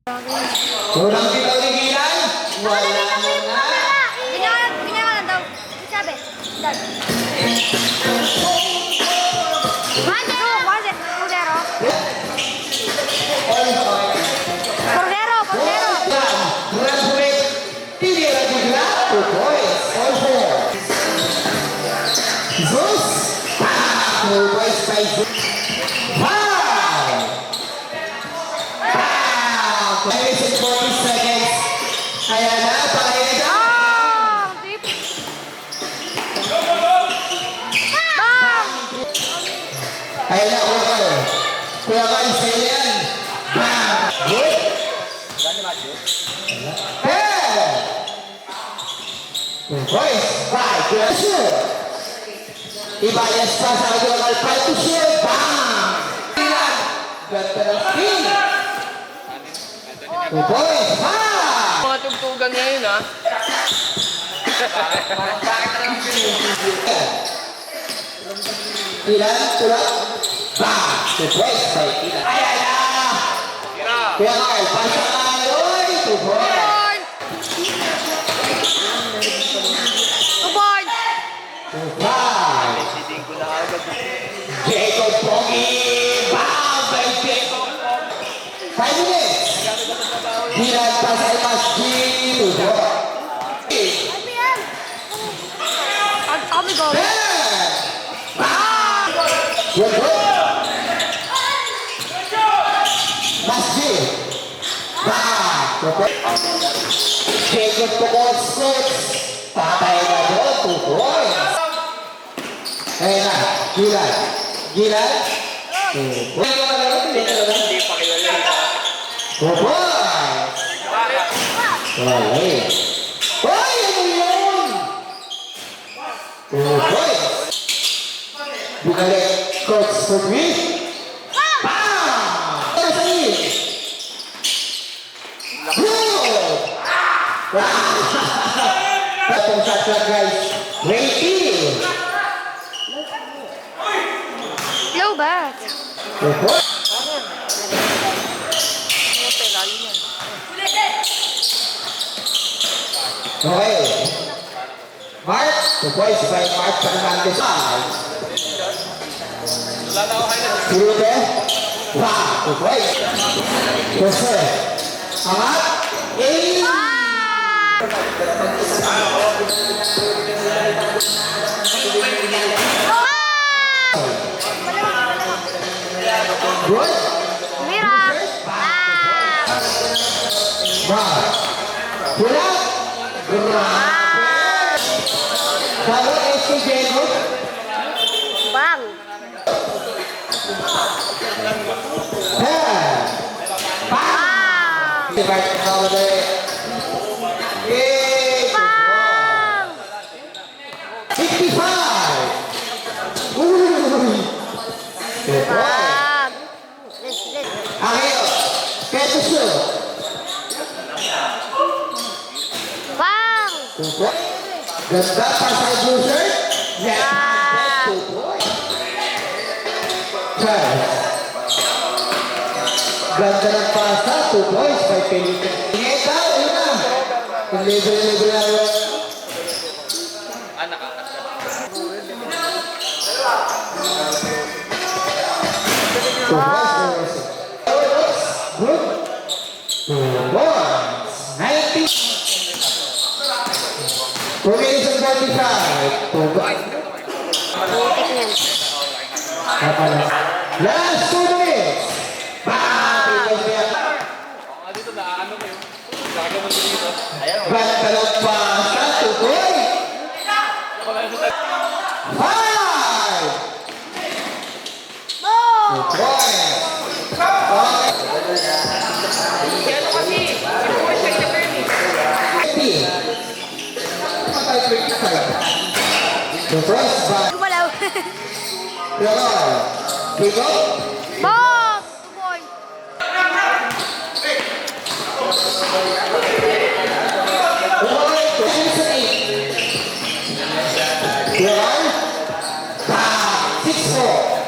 Kurang pinag-igilan? Wala mo na. Ganyan ka lang daw. Sabi. Dad. 1-0. 1-0. Cordero. Murang buwit. Tinira bigla. 2 points. All four. Zeus. 2 points by Zeus. Foul! 40 seconds. Ayan na, pakain na. Deep. Bang! Ayan na, Kuya Carl, sa'yo yan. Bang! Good. Hey! 2 points. 5. Kuya Sir. Ibayas pa sa Kuya Carl. 5 to share. Bang! Ganda ng spin. 2 points. Mga tugtugan ngayon, ha? Ilan? Tulad? Bang! 2 points. Ayan na! Kuya Carl, pasa ka. Oy! 2 points. 2 points. 5. Jacob Pogi! Bang! By Jacob! 5 minutes! Hirat pa sa Imaski! 2 points. Kami go. Bang! Good goal! Maski! Bang! 2 points. Jacob Pogi! Patay na doon! 2 points. Ayan na, Gilan. 2 points. Hindi pa kilala. 2 points. Okay. Hoy, ano yun? 2 points. Binalik, Coach Pugwi. Bam! Ano sa iyo? Good! Itong shot clock, guys. Rating. Low bat. 2 points. Okay. Mark, 2 points by Mark Fernandez. Sirute. Wow, 2 points. Jose. Angat. Good. Mira. Wow. Pulang. Kalau SPJ itu Bang. Bang! Back holiday. Bang. 55. Bang. Ayo, Ketusu. Bang. Ganda pasal buzzer. Yes. Bang. 2 points. Charles. Ganda ng pasa. 2 points by Felipe. Ngeta, una. Libre na yun. Good. 2 points. 90. 2 minutes and 45. 2 points. Butik niyan. Last 2 minutes. Ganda ng pasa. 2 points. 5. 2 points. The first by Gumalaw. Leon. Pick up. Bang. 2 points. Leon. 6-4.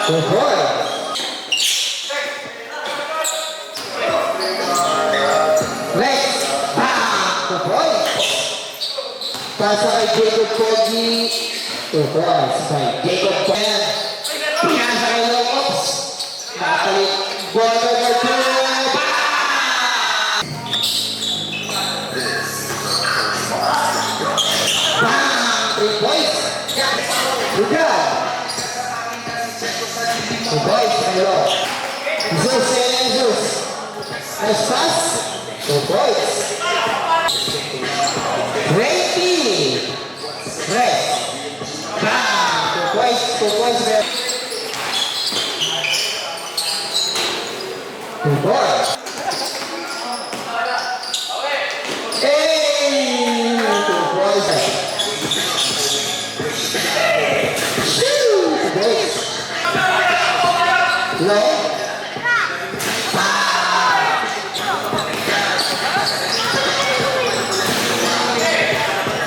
The boy. Jacob Kogi. 2 points by Jacob Pen. Pinasa kay Locos. Nakapalit. Ball number 2. Bang! 3 points. Good job. 2 points kay Locos. Jesus. Nice pass. 2 points. 20. Right. Bang! 2 points. 2 points there. 2 points. Hey! 2 points. Shoo! 2 points. Low.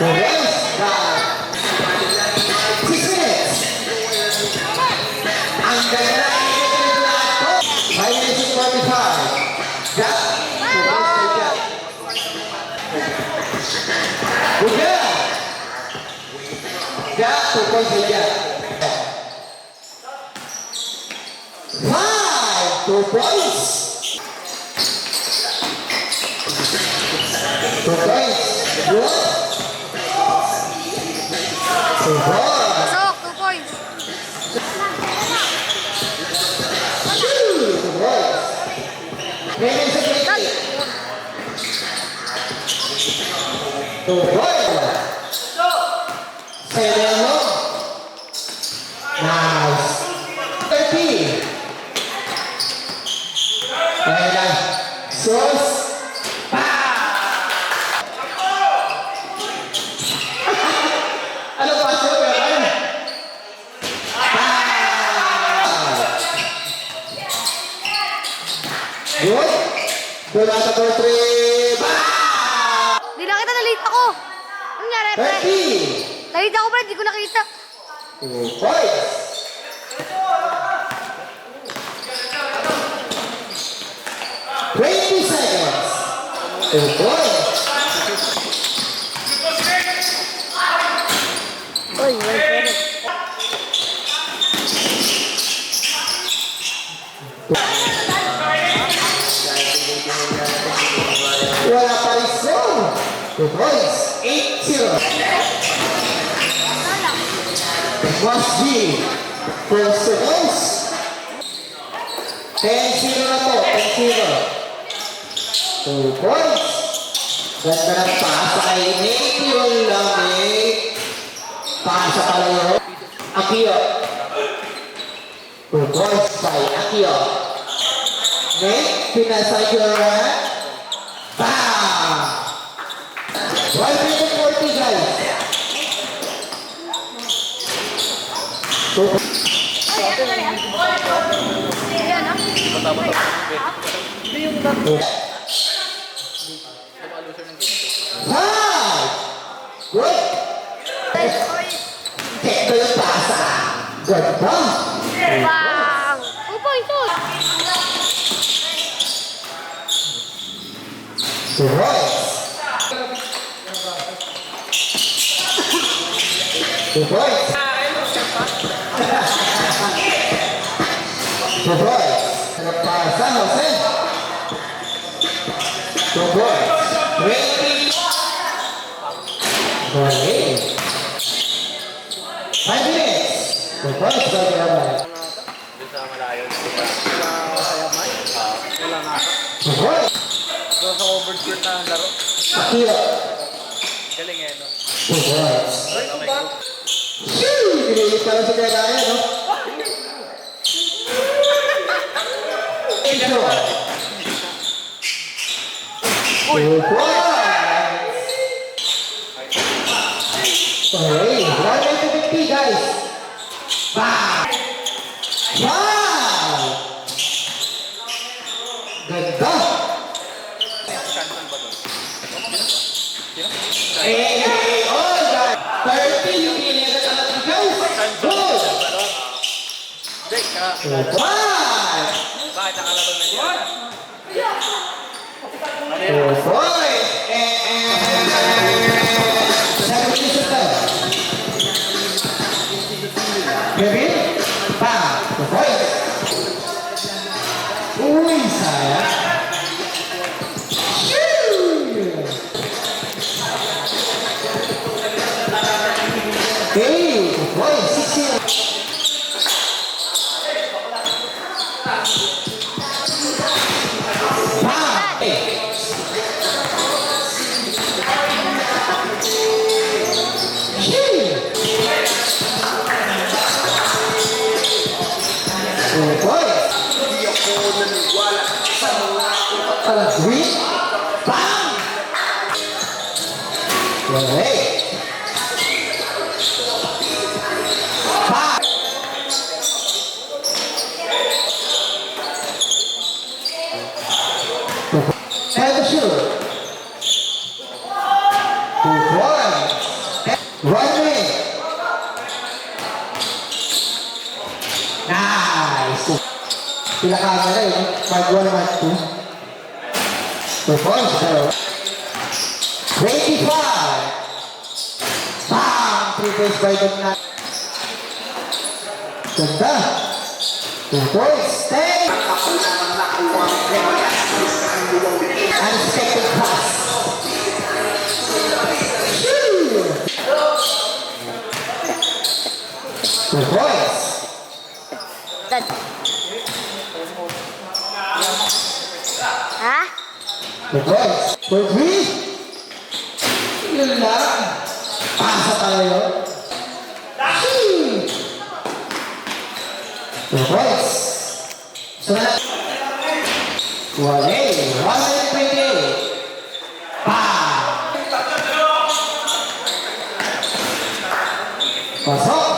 Yes, 6 minutes. Ang ganda ng lahat. 5 minutes and 45. Gap. Good job. Gap. 2 points by Gap. 5. 2 points. 2 points. Good. 2 points. Pasok, 2 points. 2 points. Minutes and 50. 2 points. Sereno. Nice. 30. Ayan lang. Sos. Ano pa siya? Meron? Good. Good at the goal 3. Di nakita, na-late ako. Ano nangyari, pre? 30. Late ako, pre. Di ko nakita. 2 points. 20 seconds. 2 points. Uy, wait, wait. Wala pa rin zone. 2 points. 8-0. Must be. First seconds. 10-0 na to. 10-0. 2 points. Ganda ng pasa kay Nate. Yun lang, Nate. Pasa palayo. Akio. 2 points by Akio. Nate, pinasay yung run. Bam! 140 guys. 2 points. Ayan, ah. Five! Good! Tekno yung pasa. Ganda! Bang! 2 points, oh. 2 points. 2 points. 2 points. Nagpasa, Jose. 2 points. 20. Okay. 5 minutes. 2 points. Bagi naman. Doon sa malayo. Wala nga. 2 points. Doon sa overshirt na laro. Akira. Galing eh, no? 2 points. Shoo! Pinilit ka lang sa kaya, no? Ito. 2 points. Okay, 150 guys. Bang! Wow! Ganda! Oh, God! 30 yung pinilit ang natin guys. Good! Break ka. Wow! Bakit nakalaban na dyan? 4 points. And 7 minutes of time. sayang. Shoo! Hey, boy, 6-0. Bam! Hey. Shoo! Oh, boy. Green. Bam! Okay. Bam! Head to shoot. 2 points. 1 minute. Nice. Sila camera yun. Mag 1, mag 2. 2 points. 25. Bam! 3 points by Dogna. Ganda. 2 points. 10. Unexpected pass. Shoo! 2 points. Dad. Ha? 2 points. For 3. Yun lang. Pasa tayo. Shoo! 2 points. So na. Wale. 128. Pa! Pasok!